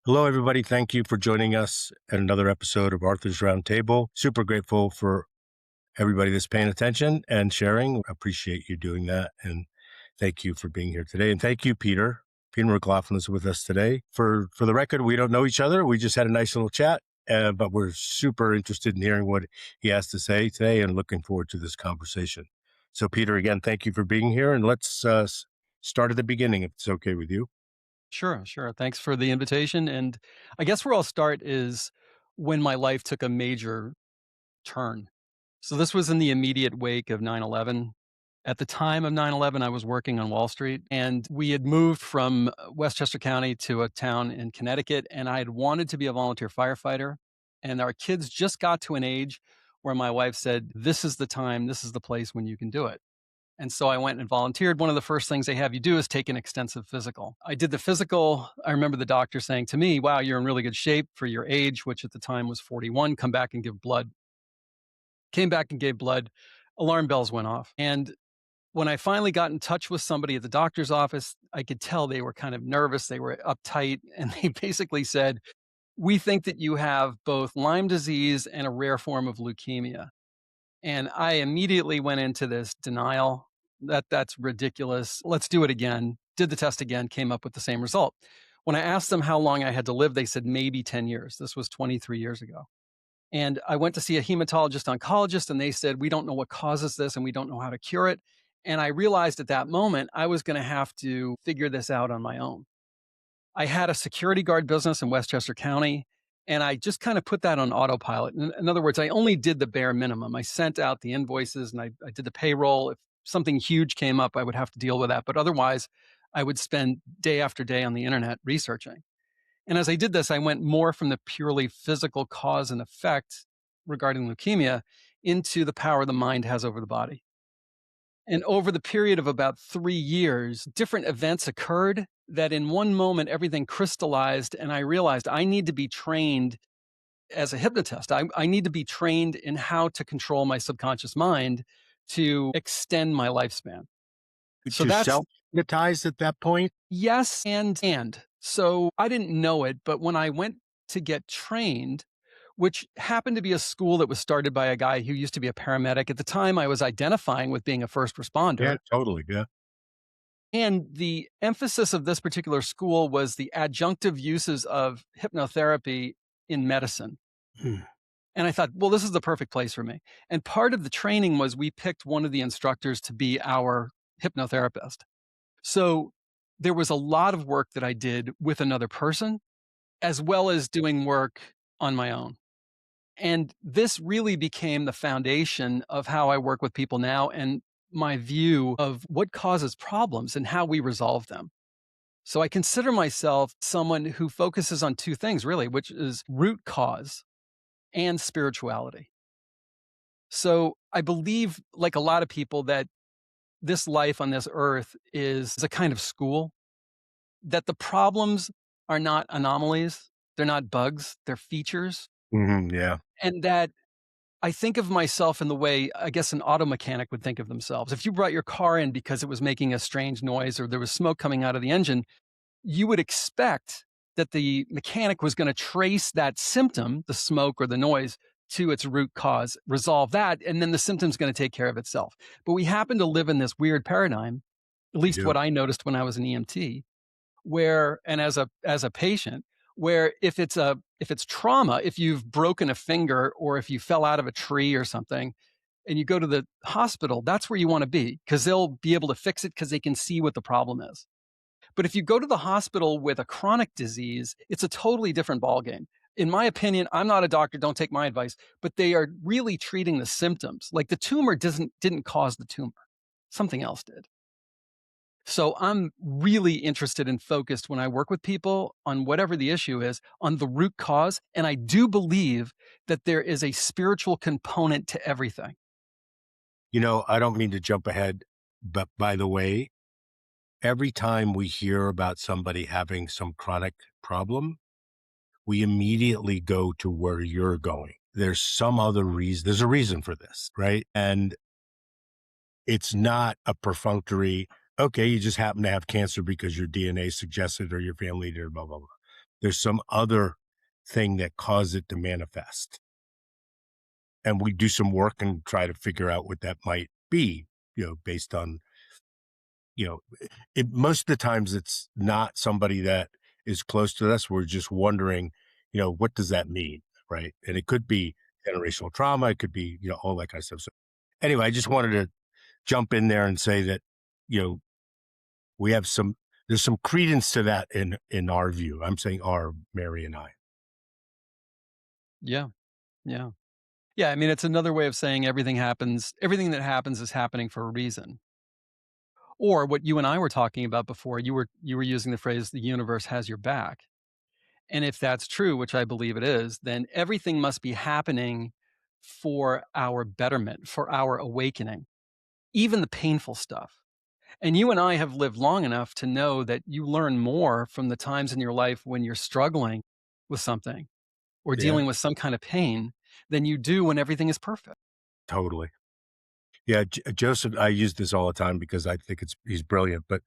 Hello, everybody. Thank you for joining us at another episode of Arthur's Roundtable. Super grateful for everybody that's paying attention and sharing. Appreciate you doing that. And thank you for being here today. And thank you, Peter. Peter McLaughlin is with us today. For the record, we don't know each other. We just had a nice little chat, but we're super interested in hearing what he has to say today and looking forward to this conversation. So, Peter, again, thank you for being here. And let's start at the beginning, if it's okay with you. Sure. Thanks for the invitation. And I guess where I'll start is when my life took a major turn. So this was in the immediate wake of 9/11. At the time of 9/11, I was working on Wall Street and we had moved from Westchester County to a town in Connecticut. And I had wanted to be a volunteer firefighter. And our kids just got to an age where my wife said, "This is the time, this is the place when you can do it." And so I went and volunteered. One of the first things they have you do is take an extensive physical. I did the physical. I remember the doctor saying to me, "Wow, you're in really good shape for your age," which at the time was 41. "Come back and give blood." Came back and gave blood. Alarm bells went off. And when I finally got in touch with somebody at the doctor's office, I could tell they were kind of nervous. They were uptight. And they basically said, "We think that you have both Lyme disease and a rare form of leukemia." And I immediately went into this denial. That's ridiculous. Let's do it again. Did the test again, came up with the same result. When I asked them how long I had to live, they said maybe 10 years. This was 23 years ago. And I went to see a hematologist oncologist and they said, "We don't know what causes this and we don't know how to cure it." And I realized at that moment I was going to have to figure this out on my own. I had a security guard business in Westchester County, and I just kind of put that on autopilot. In other words, I only did the bare minimum. I sent out the invoices and I did the payroll. If something huge came up, I would have to deal with that. But otherwise, I would spend day after day on the internet researching. And as I did this, I went more from the purely physical cause and effect regarding leukemia into the power the mind has over the body. And over the period of about 3 years, different events occurred that in one moment, everything crystallized. And I realized I need to be trained as a hypnotist. I need to be trained in how to control my subconscious mind to extend my lifespan. So To that's self-hypnotize at that point? yes and. So I didn't know it, but when I went to get trained, which happened to be a school that was started by a guy who used to be a paramedic. At the time, I was identifying with being a first Yeah, responder. totally. Yeah. And the emphasis of this particular school was the adjunctive uses of hypnotherapy in medicine. Hmm. And I thought, well, this is the perfect place for me. And part of the training was we picked one of the instructors to be our hypnotherapist. So there was a lot of work that I did with another person, as well as doing work on my own. And this really became the foundation of how I work with people now and my view of what causes problems and how we resolve them. So I consider myself someone who focuses on two things really, which is root cause and spirituality. So I believe, like a lot of people, that this life on this earth is a kind of school, that the problems are not anomalies, they're not bugs, they're features. Yeah. And that I think of myself in the way I guess an auto mechanic would think of themselves. If you brought your car in because it was making a strange noise or there was smoke coming out of the engine, you would expect that the mechanic was going to trace that symptom, the smoke or the noise, to its root cause, resolve that, and then the symptom's going to take care of itself. But we happen to live in this weird paradigm, at We least do. what I noticed when I was an EMT, where and as a patient, where if it's trauma, if you've broken a finger or if you fell out of a tree or something and you go to the hospital, that's where you want to be because they'll be able to fix it because they can see what the problem is. But if you go to the hospital with a chronic disease, it's a totally different ballgame. In my opinion, I'm not a doctor, don't take my advice, but they are really treating the symptoms. Like the tumor didn't cause the tumor. Something else did. So I'm really interested and focused when I work with people on whatever the issue is, on the root cause. And I do believe that there is a spiritual component to everything. I don't mean to jump ahead, but by the way, every time we hear about somebody having some chronic problem, we immediately go to where you're going. There's some other reason. There's a reason for this, right? And it's not a perfunctory, okay, you just happen to have cancer because your DNA suggested or your family did, blah, blah, blah. there's some other thing that caused it to manifest. And we do some work and try to figure out what that might be, based on, you know, most of the times it's not somebody that is close to us. We're just wondering, what does that mean? Right. And it could be generational trauma. It could be, all that kind of stuff. So anyway, I just wanted to jump in there and say that, you know, we have there's some credence to that in our view. I'm saying our, Mary and I. Yeah. Yeah. Yeah, I mean, it's another way of saying everything that happens is happening for a reason. Or what you and I were talking about before, you were using the phrase the universe has your back. And if that's true, which I believe it is, then everything must be happening for our betterment, for our awakening, even the painful stuff. And you and I have lived long enough to know that you learn more from the times in your life when you're struggling with something or Yeah, dealing with some kind of pain than you do when everything is perfect. totally. Yeah, Joseph, I use this all the time because I think he's brilliant, but,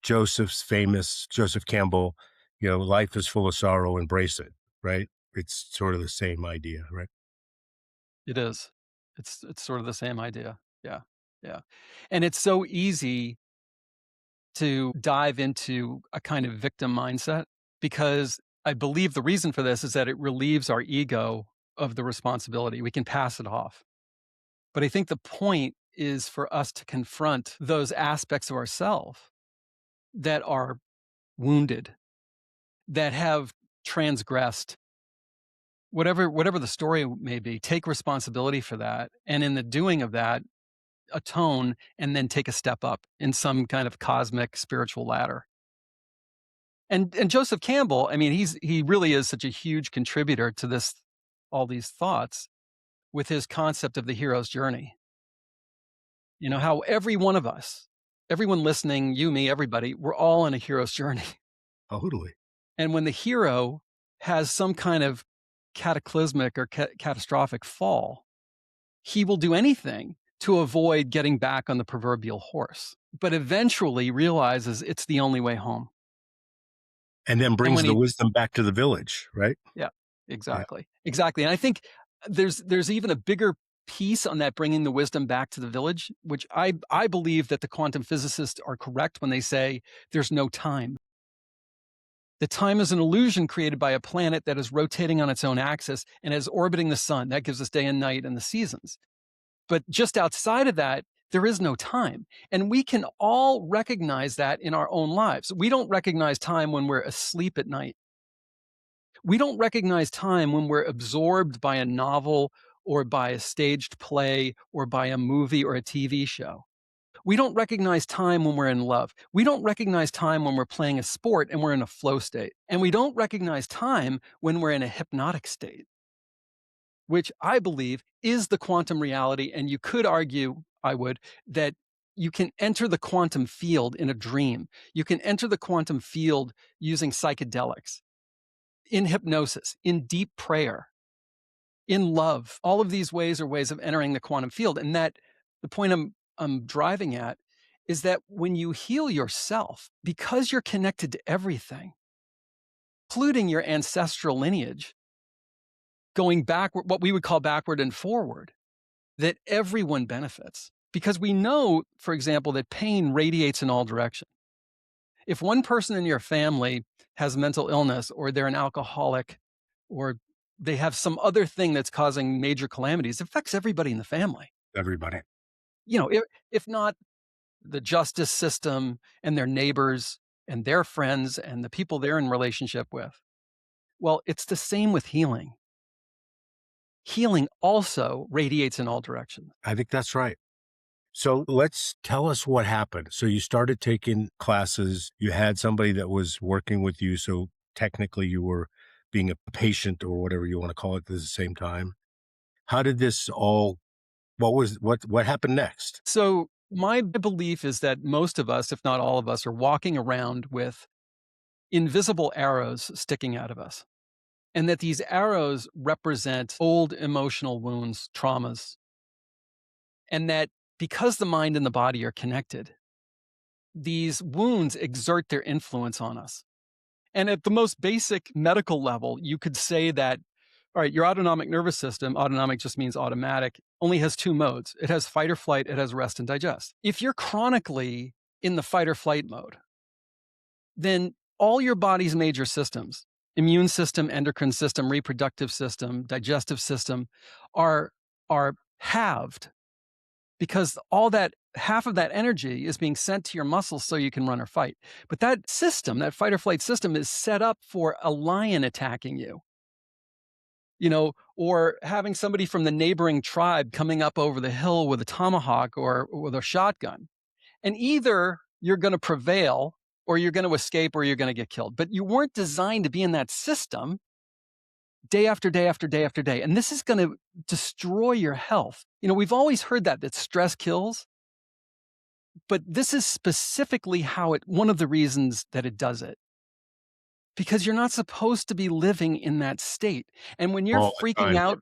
Joseph Campbell, life is full of sorrow, embrace it, right? It's sort of the same idea, right? It is. It's sort of the same idea. Yeah. Yeah. And it's so easy to dive into a kind of victim mindset because I believe the reason for this is that it relieves our ego of the responsibility. We can pass it off. But I think the point is for us to confront those aspects of ourselves that are wounded, that have transgressed, whatever the story may be, take responsibility for that. And in the doing of that, atone and then take a step up in some kind of cosmic spiritual ladder. And Joseph Campbell, I mean, he really is such a huge contributor to all these thoughts with his concept of the hero's journey. You know, how every one of us, everyone listening, you, me, everybody, we're all on a hero's journey. Totally. And when the hero has some kind of cataclysmic or catastrophic fall, he will do anything to avoid getting back on the proverbial horse, but eventually realizes it's the only way home. And then And brings when the he wisdom back to the village, right? Yeah, Yeah, exactly. Exactly. And I think there's even a bigger piece on that bringing the wisdom back to the village, which I believe that the quantum physicists are correct when they say there's no time. The time is an illusion created by a planet that is rotating on its own axis and is orbiting the sun. That gives us day and night and the seasons. But just outside of that, there is no time. And we can all recognize that in our own lives. We don't recognize time when we're asleep at night. We don't recognize time when we're absorbed by a novel or by a staged play or by a movie or a TV show. We don't recognize time when we're in love. We don't recognize time when we're playing a sport and we're in a flow state. And we don't recognize time when we're in a hypnotic state, which I believe is the quantum reality. And you could argue, I would, that you can enter the quantum field in a dream. You can enter the quantum field using psychedelics, in hypnosis, in deep prayer, in love. All of these ways are ways of entering the quantum field. And that the point I'm driving at is that when you heal yourself, because you're connected to everything, including your ancestral lineage, going backward, what we would call backward and forward, that everyone benefits. Because we know, for example, that pain radiates in all directions. If one person in your family has mental illness or they're an alcoholic or they have some other thing that's causing major calamities, it affects everybody in the family. everybody. You know, if not the justice system and their neighbors and their friends and the people they're in relationship with. Well, it's the same with healing. Healing also radiates in all directions. I think that's right. So let's tell us what happened. So you started taking classes, you had somebody that was working with you. So technically you were being a patient or whatever you want to call it at the same time. How did this all, what happened next? So, my belief is that most of us, if not all of us, are walking around with invisible arrows sticking out of us. And that these arrows represent old emotional wounds, traumas. And that because the mind and the body are connected, these wounds exert their influence on us. And at the most basic medical level, you could say that, all right, your autonomic nervous system, autonomic just means automatic, only has two modes. It has fight or flight, it has rest and digest. If you're chronically in the fight or flight mode, then all your body's major systems, immune system, endocrine system, reproductive system, digestive system, are, are halved because all that half of that energy is being sent to your muscles so you can run or fight. But that system, that fight or flight system, is set up for a lion attacking you, or having somebody from the neighboring tribe coming up over the hill with a tomahawk or with a shotgun. And either you're going to prevail or you're going to escape or you're going to get killed. But you weren't designed to be in that system day after day after day after day. And this is going to destroy your health. We've always heard that stress kills, but this is specifically one of the reasons that it does it. Because you're not supposed to be living in that state. And when you're all the freaking time. out,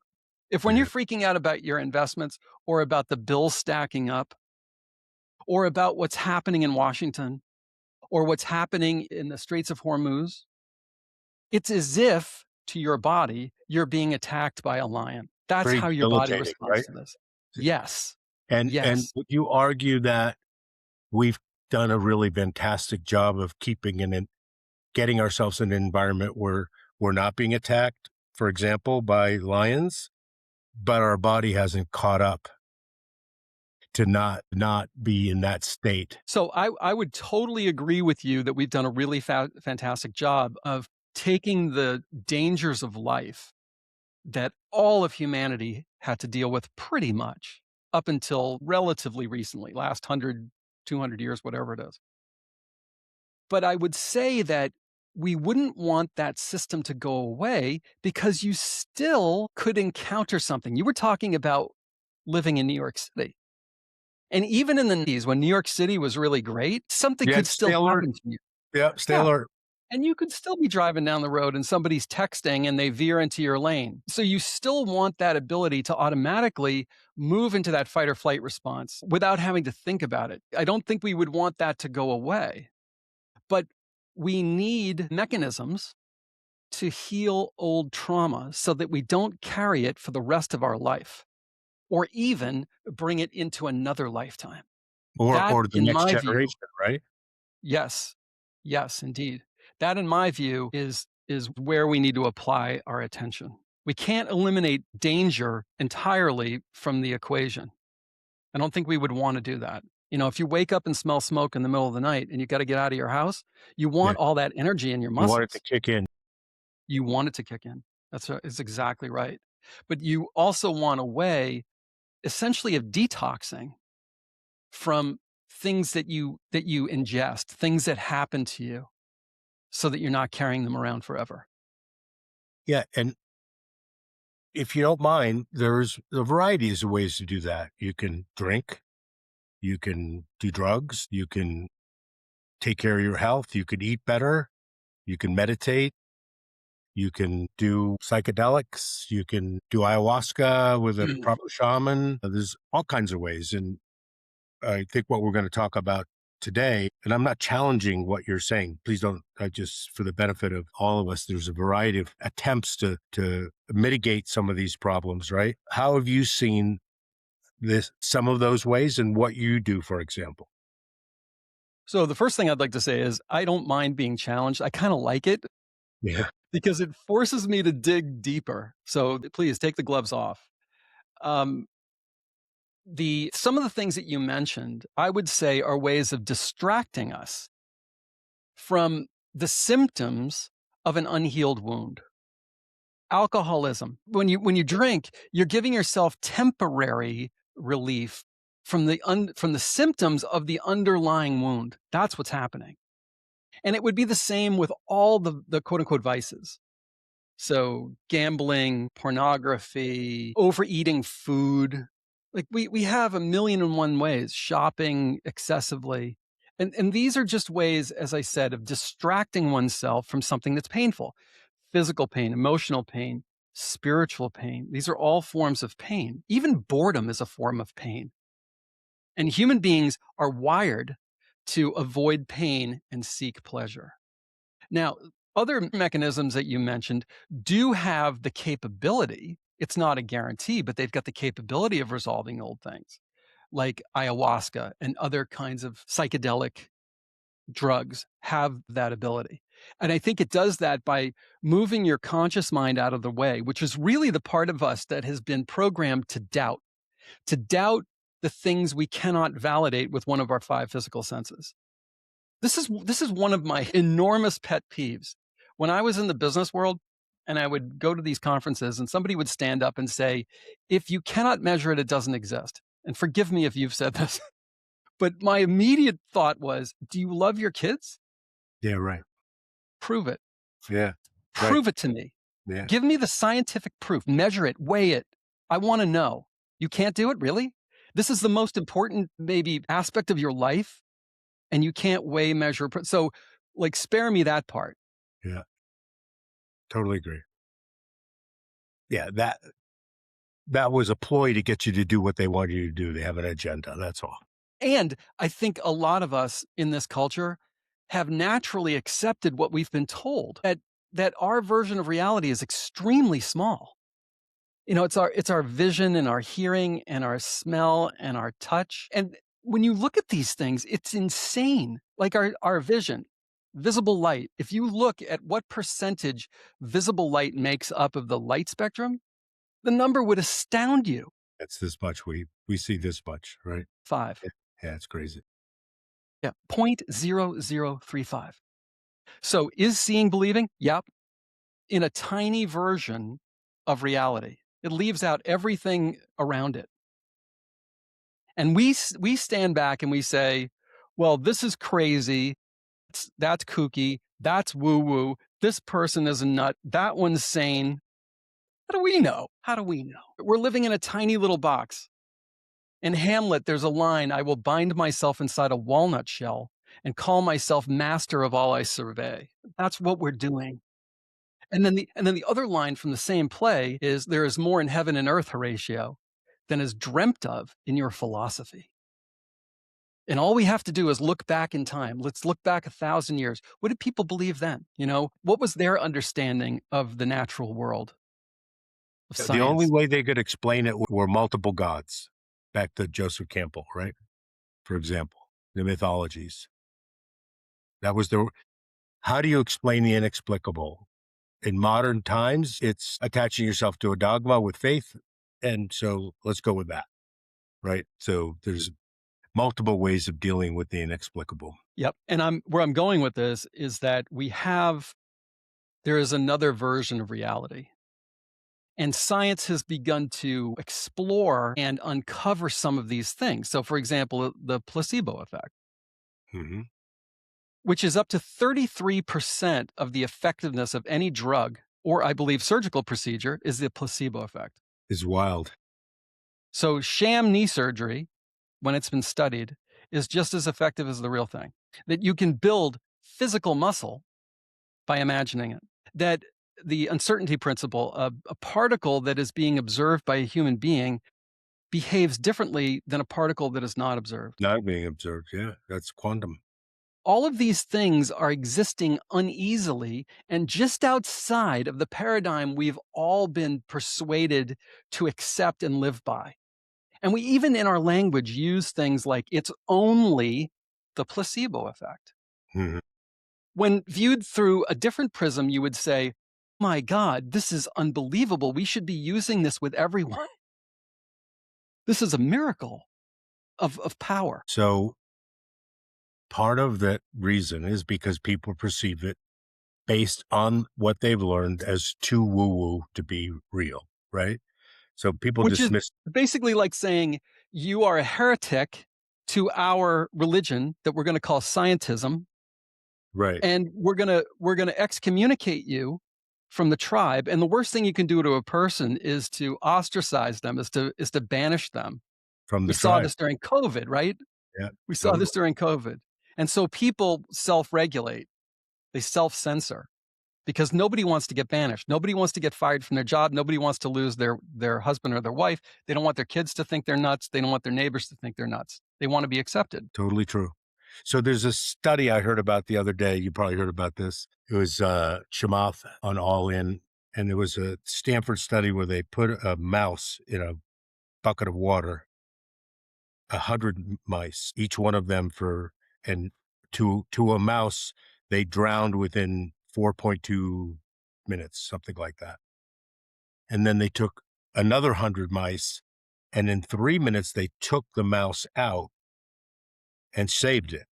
when Yeah. you're freaking out about your investments or about the bills stacking up or about what's happening in Washington or what's happening in the Straits of Hormuz, it's as if to your body, you're being attacked by a lion. That's Very how your body debilitating, responds right? to this. Yes. And Yes. would you argue that we've done a really fantastic job of keeping getting ourselves in an environment where we're not being attacked, for example, by lions, but our body hasn't caught up to not be in that state? So I would totally agree with you that we've done a really fantastic job of taking the dangers of life that all of humanity had to deal with pretty much up until relatively recently, last 100, 200 years, whatever it is. But I would say that we wouldn't want that system to go away because you still could encounter something. You were talking about living in New York City. And even in the 90s, when New York City was really great, something Yeah, could stay still alert. happen to you. Yeah, stay Yeah. alert. And you could still be driving down the road and somebody's texting and they veer into your lane. So you still want that ability to automatically move into that fight or flight response without having to think about it. I don't think we would want that to go away, but we need mechanisms to heal old trauma so that we don't carry it for the rest of our life or even bring it into another lifetime. That, Or the in next my view, generation, right? yes. Yes, indeed. That, in my view, is where we need to apply our attention. We can't eliminate danger entirely from the equation. I don't think we would want to do that. If you wake up and smell smoke in the middle of the night and you got to get out of your house, you Yeah. want all that energy in your You want it to muscles. kick in. You want it to kick in. Is exactly right. But you also want a way, essentially, of detoxing from things that you ingest, things that happen to you, so that you're not carrying them around forever. Yeah, and if you don't mind, there's a variety of ways to do that. You can drink, you can do drugs, you can take care of your health, you can eat better, you can meditate, you can do psychedelics, you can do ayahuasca with a proper shaman. There's all kinds of ways. And I think what we're going to talk about today, and I'm not challenging what you're saying. Please don't, I just, for the benefit of all of us, there's a variety of attempts to mitigate some of these problems, right? How have you seen some of those ways and what you do, for example? So the first thing I'd like to say is I don't mind being challenged. I kind of like it Yeah. because it forces me to dig deeper. So please take the gloves off. Um, some of the things that you mentioned, I would say, are ways of distracting us from the symptoms of an unhealed wound. Alcoholism. When you drink, you're giving yourself temporary relief from the symptoms of the underlying wound. That's what's happening. And it would be the same with all the quote unquote vices. So gambling, pornography, overeating food. Like we have a million and one ways, shopping excessively. And these are just ways, as I said, of distracting oneself from something that's painful. Physical pain, emotional pain, spiritual pain. These are all forms of pain. Even boredom is a form of pain. And human beings are wired to avoid pain and seek pleasure. Now, Other mechanisms that you mentioned do have the capability, it's not a guarantee, but they've got the capability of resolving old things, like ayahuasca and other kinds of psychedelic drugs have that ability. And I think it does that by moving your conscious mind out of the way, which is really the part of us that has been programmed to doubt the things we cannot validate with one of our five physical senses. This is one of my enormous pet peeves. When I was in the business world and I would go to these conferences and somebody would stand up and say, if you cannot measure it, it doesn't exist. And forgive me if you've said this, but my immediate thought was, do you love your kids? Yeah, right. Prove it. Yeah, right. Prove it to me. Yeah. Give me the scientific proof. Measure it, weigh it. I want to know. You can't do it, really? This is the most important, maybe, aspect of your life, and you can't weigh, measure. So, like, spare me that part. Yeah. Totally agree. Yeah, that was a ploy to get you to do what they want you to do. They have an agenda. That's all. And I think a lot of us in this culture have naturally accepted what we've been told, that our version of reality is extremely small. It's our vision and our hearing and our smell and our touch. And when you look at these things, it's insane. Like our vision, visible light. If you look at what percentage visible light makes up of the light spectrum, the number would astound you. It's this much. We see this much, right? 5. Yeah, yeah, it's crazy. Yeah, 0.0035. So is seeing believing? Yep. In a tiny version of reality. It leaves out everything around it. And we stand back and we say, well, this is crazy. That's kooky. That's woo woo. This person is a nut. That one's sane. How do we know? How do we know? We're living in a tiny little box. In Hamlet, there's a line, I will bind myself inside a walnut shell and call myself master of all I survey. That's what we're doing. And then the other line from the same play is, there is more in heaven and earth, Horatio, than is dreamt of in your philosophy. And all we have to do is look back in time. Let's look back 1,000 years. What did people believe then? What was their understanding of the natural world, of The only science? way they could explain it were multiple gods. Back to Joseph Campbell, right? For example, the mythologies. That was the how do you explain the inexplicable? In modern times, it's attaching yourself to a dogma with faith. And so let's go with that, right? So there's multiple ways of dealing with the inexplicable. Yep. And where I'm going with this is that there is another version of reality. And science has begun to explore and uncover some of these things. So, for example, the placebo effect, Hmm. which is up to 33% of the effectiveness of any drug, or I believe surgical procedure, is the placebo effect. Is wild. So, sham knee surgery, when it's been studied, is just as effective as the real thing. That you can build physical muscle by imagining it. That the uncertainty principle, a particle that is being observed by a human being behaves differently than a particle that is not observed. Not being observed. Yeah, that's quantum. All of these things are existing uneasily and just outside of the paradigm we've all been persuaded to accept and live by. And we even in our language use things like, it's only the placebo effect. Mhm. When viewed through a different prism, you would say, my God, this is unbelievable. We should be using this with everyone. This is a miracle of power. So part of that reason is because people perceive it based on what they've learned as too woo-woo to be real, right? So people Which is dismiss, basically like saying you are a heretic to our religion that we're going to call scientism, right, and we're going to excommunicate you from the tribe. And the worst thing you can do to a person is to ostracize them, is to banish them. from We the saw tribe. this during COVID, right? Yeah, We saw totally. this during COVID. And so people self-regulate, they self-censor, because nobody wants to get banished. Nobody wants to get fired from their job. Nobody wants to lose their husband or their wife. They don't want their kids to think they're nuts. They don't want their neighbors to think they're nuts. They want to be accepted. Totally true. So there's a study I heard about the other day. You probably heard about this. It was Chamath on All In, and there was a Stanford study where they put a mouse in a bucket of water, 100 mice, each one of them and to a mouse, they drowned within 4.2 minutes, something like that. And then they took another 100 mice, and in 3 minutes, they took the mouse out and saved it.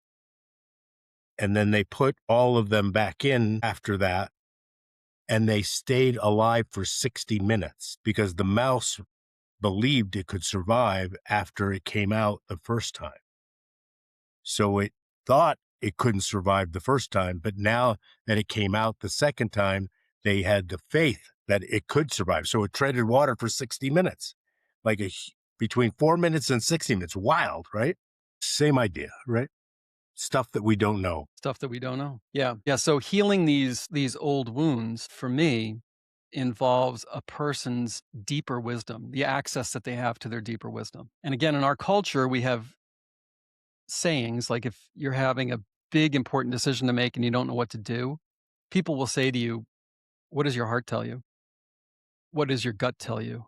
And then they put all of them back in after that, and they stayed alive for 60 minutes because the mouse believed it could survive after it came out the first time. So it thought it couldn't survive the first time, but now that it came out the second time, they had the faith that it could survive. So it treaded water for 60 minutes, like between 4 minutes and 60 minutes. Wild, right? Same idea, right? Stuff that we don't know. Stuff that we don't know. Yeah. Yeah. So healing these old wounds for me involves a person's deeper wisdom, the access that they have to their deeper wisdom. And again, in our culture, we have sayings like if you're having a big important decision to make and you don't know what to do, people will say to you, what does your heart tell you? What does your gut tell you?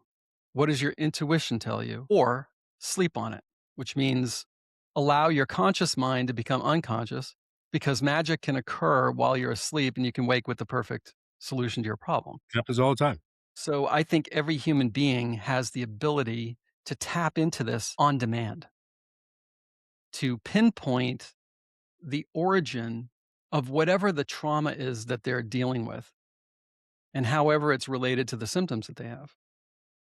What does your intuition tell you? Or sleep on it, which means allow your conscious mind to become unconscious because magic can occur while you're asleep and you can wake with the perfect solution to your problem. It happens all the time. So I think every human being has the ability to tap into this on demand, to pinpoint the origin of whatever the trauma is that they're dealing with and however it's related to the symptoms that they have,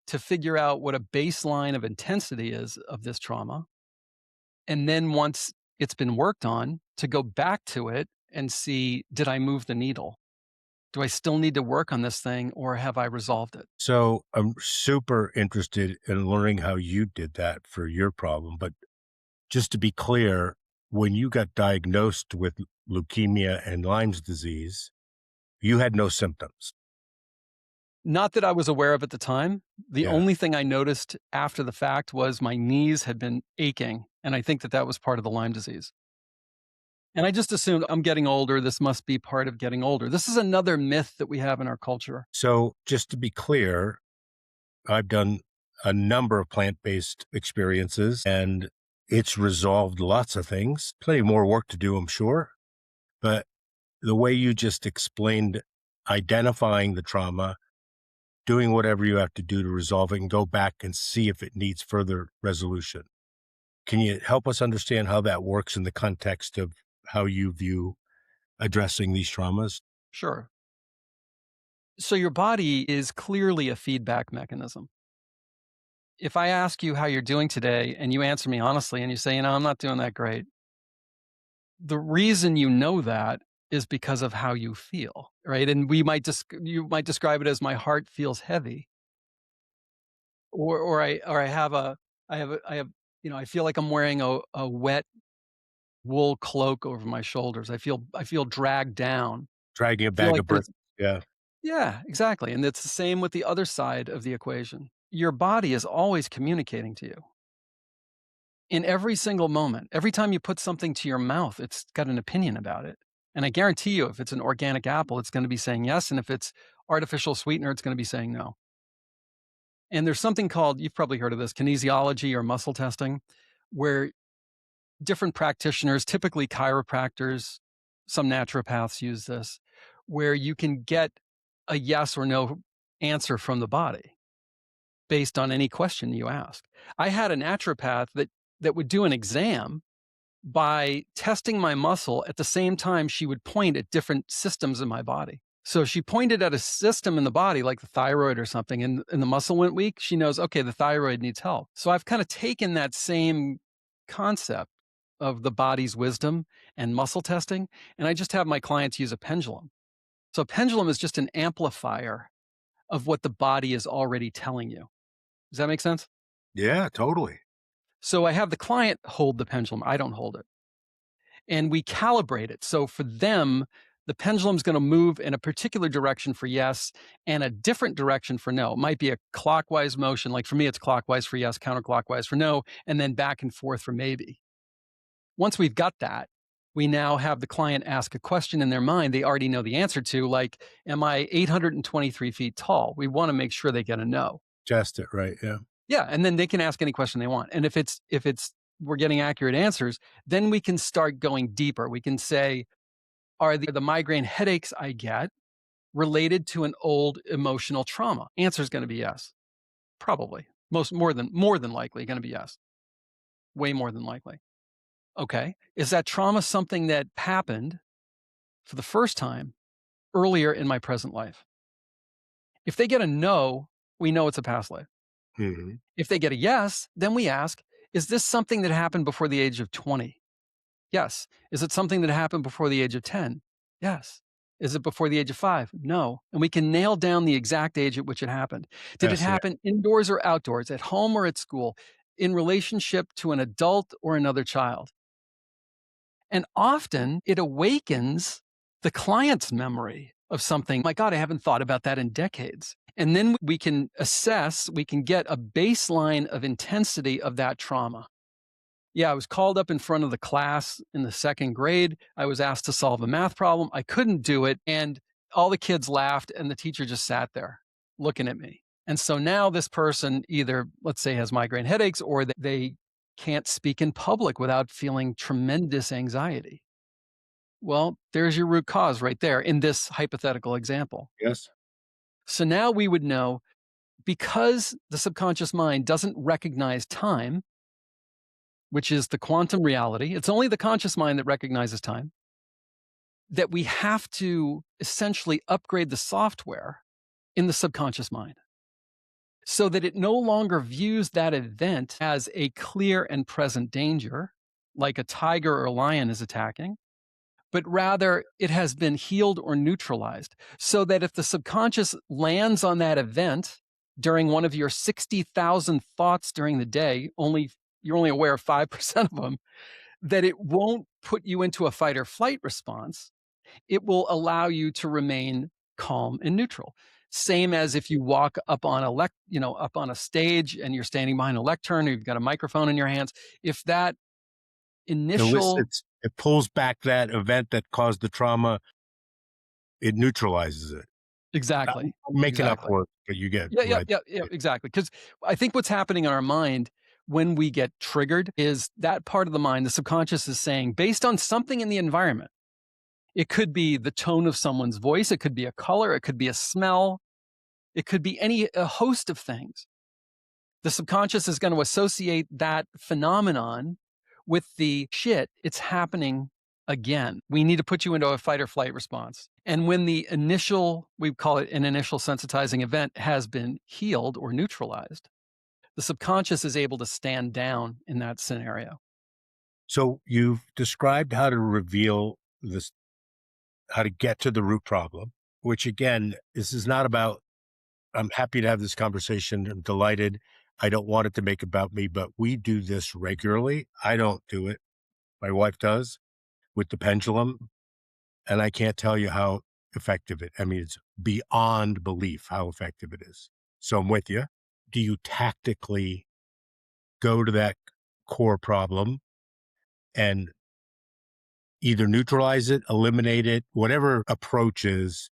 to figure out what a baseline of intensity is of this trauma. And then once it's been worked on, to go back to it and see, did I move the needle? Do I still need to work on this thing or have I resolved it? So I'm super interested in learning how you did that for your problem. But just to be clear, when you got diagnosed with leukemia and Lyme's disease, you had no symptoms. Not that I was aware of at the time. The Yeah. only thing I noticed after the fact was my knees had been aching. And I think that that was part of the Lyme disease. And I just assumed I'm getting older. This must be part of getting older. This is another myth that we have in our culture. So just to be clear, I've done a number of plant-based experiences and it's resolved lots of things. Plenty more work to do, I'm sure. But the way you just explained identifying the trauma, doing whatever you have to do to resolve it and go back and see if it needs further resolution. Can you help us understand how that works in the context of how you view addressing these traumas? Sure. So your body is clearly a feedback mechanism. If I ask you how you're doing today and you answer me honestly and you say, I'm not doing that great, the reason you know that is because of how you feel, right? And you might describe it as my heart feels heavy, or I have a I have I feel like I'm wearing a wet wool cloak over my shoulders. I feel dragged down. Dragging a I feel bag like of bricks. there's Yeah. Yeah, exactly. And it's the same with the other side of the equation. Your body is always communicating to you in every single moment. Every time you put something to your mouth, it's got an opinion about it. And I guarantee you, if it's an organic apple, it's going to be saying yes. And if it's artificial sweetener, it's going to be saying no. And there's something called, you've probably heard of this, kinesiology or muscle testing, where different practitioners, typically chiropractors, some naturopaths use this, where you can get a yes or no answer from the body based on any question you ask. I had a naturopath that would do an exam by testing my muscle at the same time she would point at different systems in my body. So she pointed at a system in the body like the thyroid or something and the muscle went weak. She knows, okay, the thyroid needs help. So I've kind of taken that same concept of the body's wisdom and muscle testing, and I just have my clients use a pendulum. So a pendulum is just an amplifier of what the body is already telling you. Does that make sense? Yeah, totally. So I have the client hold the pendulum. I don't hold it. And we calibrate it. So for them, the pendulum's going to move in a particular direction for yes and a different direction for no. It might be a clockwise motion. Like for me, it's clockwise for yes, counterclockwise for no, and then back and forth for maybe. Once we've got that, we now have the client ask a question in their mind they already know the answer to, like, am I 823 feet tall? We want to make sure they get a no. Test it, right? Yeah. Yeah, and then they can ask any question they want. And if it's we're getting accurate answers, then we can start going deeper. We can say, are the migraine headaches I get related to an old emotional trauma? Answer is going to be yes. Probably. More than likely going to be yes. Way more than likely. Okay. Is that trauma something that happened for the first time earlier in my present life? If they get a no, we know it's a past life. Hmm. If they get a yes, then we ask, is this something that happened before the age of 20? Yes. Is it something that happened before the age of 10? Yes. Is it before the age of 5? No. And we can nail down the exact age at which it happened. Did it Fascinating. happen indoors or outdoors, at home or at school, in relationship to an adult or another child? And often it awakens the client's memory of something. My God, I haven't thought about that in decades. And then we can assess, we can get a baseline of intensity of that trauma. Yeah, I was called up in front of the class in the second grade. I was asked to solve a math problem. I couldn't do it. And all the kids laughed, and the teacher just sat there looking at me. And so now this person either, let's say, has migraine headaches, or they can't speak in public without feeling tremendous anxiety. Well, there's your root cause right there in this hypothetical example. Yes. So now we would know, because the subconscious mind doesn't recognize time, which is the quantum reality, it's only the conscious mind that recognizes time, that we have to essentially upgrade the software in the subconscious mind so that it no longer views that event as a clear and present danger, like a tiger or a lion is attacking, but rather it has been healed or neutralized, so that if the subconscious lands on that event during one of your 60,000 thoughts during the day, you're only aware of 5% of them, that it won't put you into a fight or flight response. It will allow you to remain calm and neutral. Same as if you walk up on up on a stage and you're standing behind a lectern or you've got a microphone in your hands. If that initial It pulls back that event that caused the trauma. It neutralizes it. I'm exactly, making up exactly. words, but you get Yeah, yeah, right. yeah, yeah, exactly. Because I think what's happening in our mind when we get triggered is that part of the mind, the subconscious, is saying, based on something in the environment, it could be the tone of someone's voice, it could be a color, it could be a smell, it could be a host of things. The subconscious is going to associate that phenomenon with the shit, it's happening again. We need to put you into a fight or flight response. And when the initial, we call it an initial sensitizing event, has been healed or neutralized, the subconscious is able to stand down in that scenario. So you've described how to reveal this, how to get to the root problem, which again, this is not about, I'm happy to have this conversation. I'm delighted. I don't want it to make about me, but we do this regularly. I don't do it. My wife does with the pendulum. And I can't tell you how effective I mean, it's beyond belief how effective it is. So I'm with you. Do you tactically go to that core problem and either neutralize it, eliminate it, whatever approach is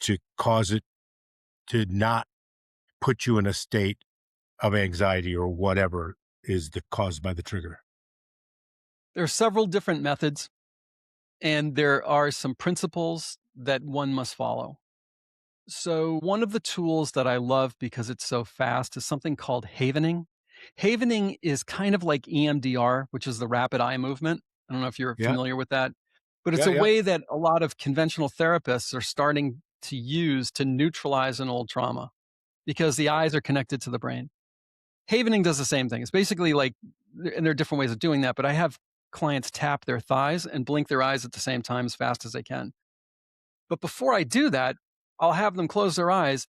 to cause it to not put you in a state of anxiety or whatever is caused by the trigger? There are several different methods, and there are some principles that one must follow. So, one of the tools that I love because it's so fast is something called havening. Havening is kind of like EMDR, which is the rapid eye movement. I don't know if you're Yeah, familiar with that, but it's yeah, a yeah. way that a lot of conventional therapists are starting to use to neutralize an old trauma because the eyes are connected to the brain. Havening does the same thing. It's basically like, and there are different ways of doing that, but I have clients tap their thighs and blink their eyes at the same time as fast as they can. But before I do that, I'll have them close their eyes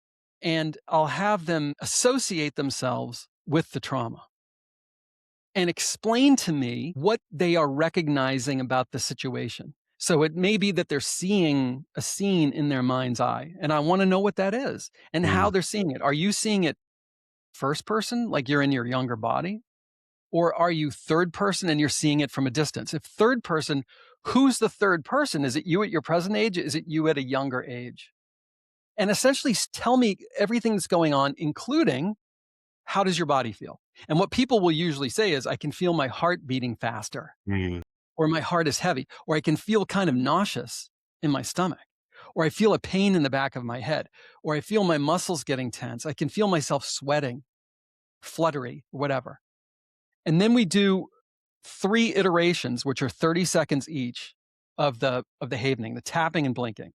and I'll have them associate themselves with the trauma and explain to me what they are recognizing about the situation. So it may be that they're seeing a scene in their mind's eye, and I want to know what that is and how Mm. they're seeing it. Are you seeing it first person, like you're in your younger body? Or are you third person and you're seeing it from a distance? If third person, who's the third person? Is it you at your present age? Is it you at a younger age? And essentially tell me everything that's going on, including how does your body feel? And what people will usually say is, I can feel my heart beating faster, Mm. or my heart is heavy, or I can feel kind of nauseous in my stomach, or I feel a pain in the back of my head, or I feel my muscles getting tense. I can feel myself sweating, fluttery, whatever. And then we do 3 iterations, which are 30 seconds each of the havening, the tapping and blinking.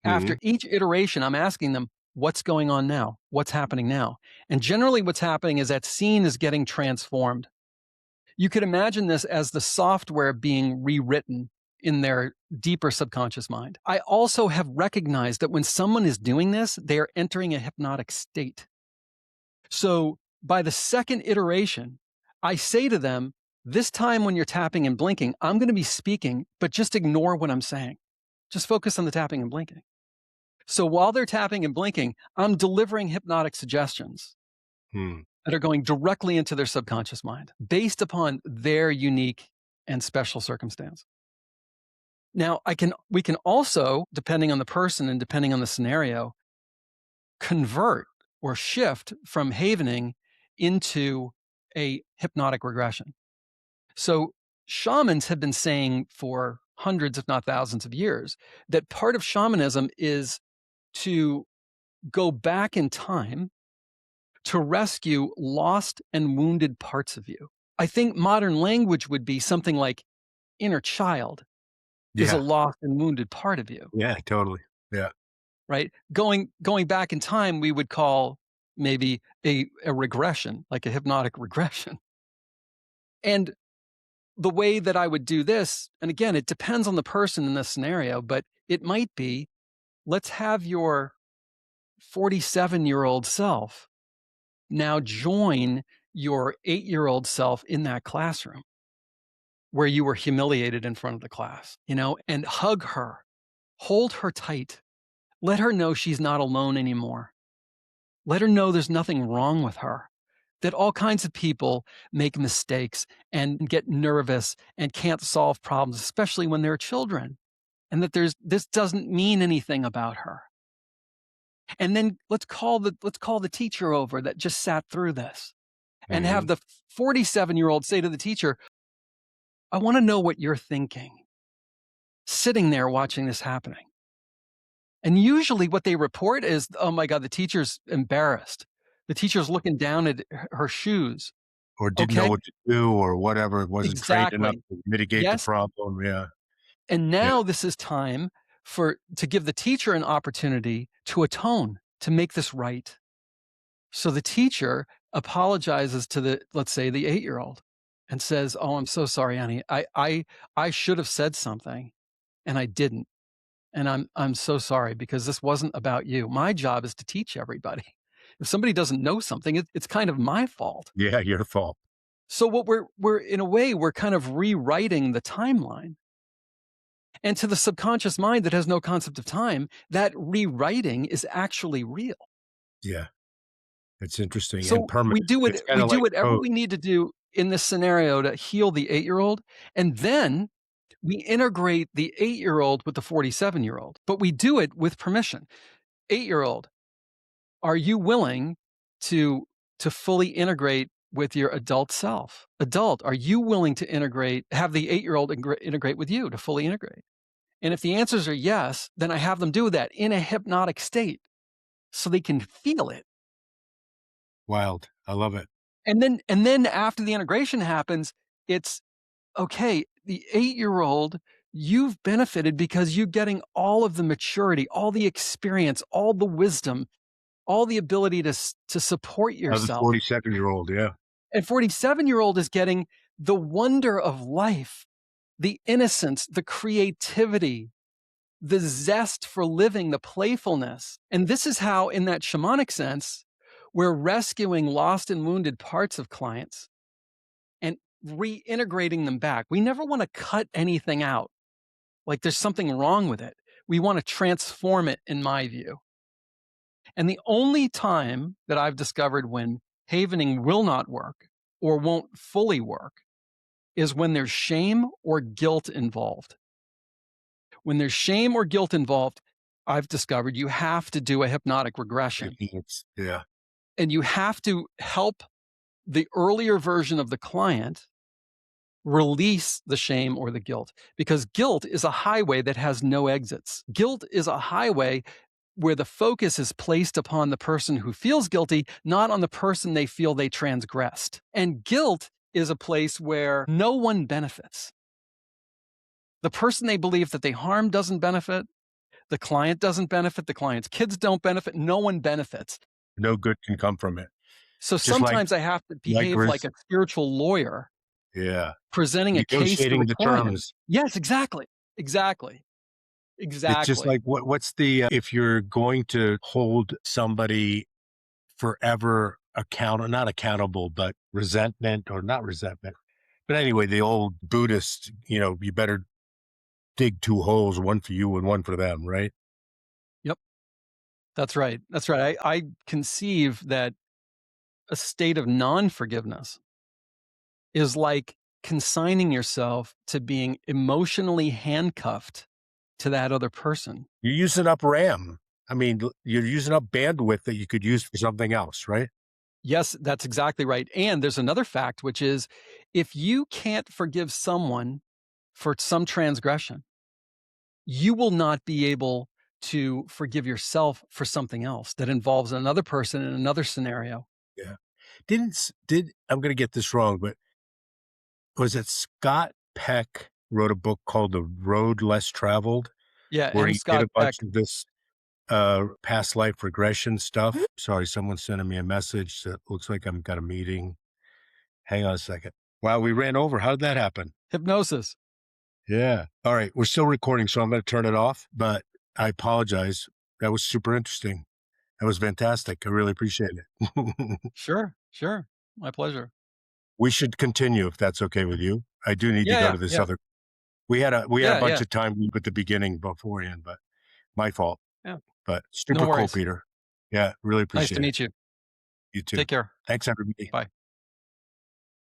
Mm. After each iteration, I'm asking them, what's going on now? What's happening now? And generally what's happening is that scene is getting transformed. You could imagine this as the software being rewritten in their deeper subconscious mind. I also have recognized that when someone is doing this, they are entering a hypnotic state. So by the second iteration, I say to them, this time when you're tapping and blinking, I'm going to be speaking, but just ignore what I'm saying. Just focus on the tapping and blinking. So while they're tapping and blinking, I'm delivering hypnotic suggestions Mm. that are going directly into their subconscious mind based upon their unique and special circumstance. Now, we can also, depending on the person and depending on the scenario, convert or shift from havening into a hypnotic regression. So shamans have been saying for hundreds, if not thousands of years, that part of shamanism is to go back in time to rescue lost and wounded parts of you. I think modern language would be something like inner child is a Yeah. lost and wounded part of you, Yeah, totally. Yeah. right? Going back in time, we would call maybe a regression, like a hypnotic regression. And the way that I would do this, and again, it depends on the person in this scenario, but it might be, let's have your 47-year-old self now join your 8-year-old self in that classroom where you were humiliated in front of the class, and hug her, hold her tight, let her know she's not alone anymore. Let her know there's nothing wrong with her, that all kinds of people make mistakes and get nervous and can't solve problems, especially when they're children, and that this doesn't mean anything about her. And then let's call the teacher over that just sat through this and have Mhm. the 47-year-old say to the teacher, I want to know what you're thinking, sitting there watching this happening. And usually what they report is, oh my God, the teacher's embarrassed. The teacher's looking down at her shoes. Or didn't know Okay, what to do or whatever, wasn't trained enough exactly. to mitigate the Yes. problem, yeah, And yeah. now this is time to give the teacher an opportunity to atone, to make this right. So the teacher apologizes to let's say the 8-year-old and says, oh, I'm so sorry, honey. I should have said something and I didn't. And I'm so sorry because this wasn't about you. My job is to teach everybody. If somebody doesn't know something, it's kind of my fault. Yeah, your fault. So what we're in a way, we're kind of rewriting the timeline. And to the subconscious mind that has no concept of time, that rewriting is actually real. Yeah, it's interesting and So permanent. It's we kinda do like whatever code. we need to do in this scenario to heal the 8-year-old, and then we integrate the 8-year-old with the 47-year-old, but we do it with permission. 8-year-old, are you willing to fully integrate with your adult self? Adult, are you willing to have the 8-year-old integrate with you to fully integrate? And if the answers are yes, then I have them do that in a hypnotic state so they can feel it. Wild. I love it. And then after the integration happens, it's okay, the 8-year-old, you've benefited because you're getting all of the maturity, all the experience, all the wisdom, all the ability to support Now the yourself. 47-year-old, yeah. And 47-year-old is getting the wonder of life, the innocence, the creativity, the zest for living, the playfulness. And this is how, in that shamanic sense, we're rescuing lost and wounded parts of clients and reintegrating them back. We never want to cut anything out like there's something wrong with it. We want to transform it, in my view. And the only time that I've discovered when havening will not work or won't fully work is when there's shame or guilt involved. When there's shame or guilt involved, I've discovered you have to do a hypnotic regression Yeah. and you have to help the earlier version of the client release the shame or the guilt because guilt is a highway that has no exits. Guilt is a highway where the focus is placed upon the person who feels guilty, not on the person they feel they transgressed. And guilt is a place where no one benefits. The person they believe that they harm doesn't benefit. The client doesn't benefit. The client's kids don't benefit. No one benefits. No good can come from it. So Just sometimes I have to like behave like a spiritual lawyer yeah. presenting a case to the Negotiating the client. terms. Yes, exactly. Exactly. It's just Exactly. like what's the if you're going to hold somebody forever not accountable, but resentment or not resentment. But anyway, the old Buddhist, you better dig two holes, one for you and one for them, right? Yep. That's right. That's right. I conceive that a state of non forgiveness is like consigning yourself to being emotionally handcuffed to that other person. You're using up RAM. I mean, you're using up bandwidth that you could use for something else, right? Yes, that's exactly right. And there's another fact, which is if you can't forgive someone for some transgression, you will not be able to forgive yourself for something else that involves another person in another scenario. Yeah. I'm going to get this wrong, but was it Scott Peck wrote a book called The Road Less Traveled, Yeah, where M. he did Scott a Peck. bunch of this past life regression stuff? Sorry, someone's sending me a message that looks like I've got a meeting. Hang on a second. Wow, we ran over. How did that happen? Hypnosis. Yeah. All right. We're still recording, so I'm going to turn it off, but I apologize. That was super interesting. That was fantastic. I really appreciate it. Sure, sure. My pleasure. We should continue if that's okay with you. I do need to Yeah, go yeah, to this yeah, other. We had a yeah, bunch yeah, of time at the beginning beforehand, but my fault. yeah. But No super cool, worries. Peter. Yeah, really Nice to appreciate it. meet you. You too. Take care. Thanks, everybody. Bye.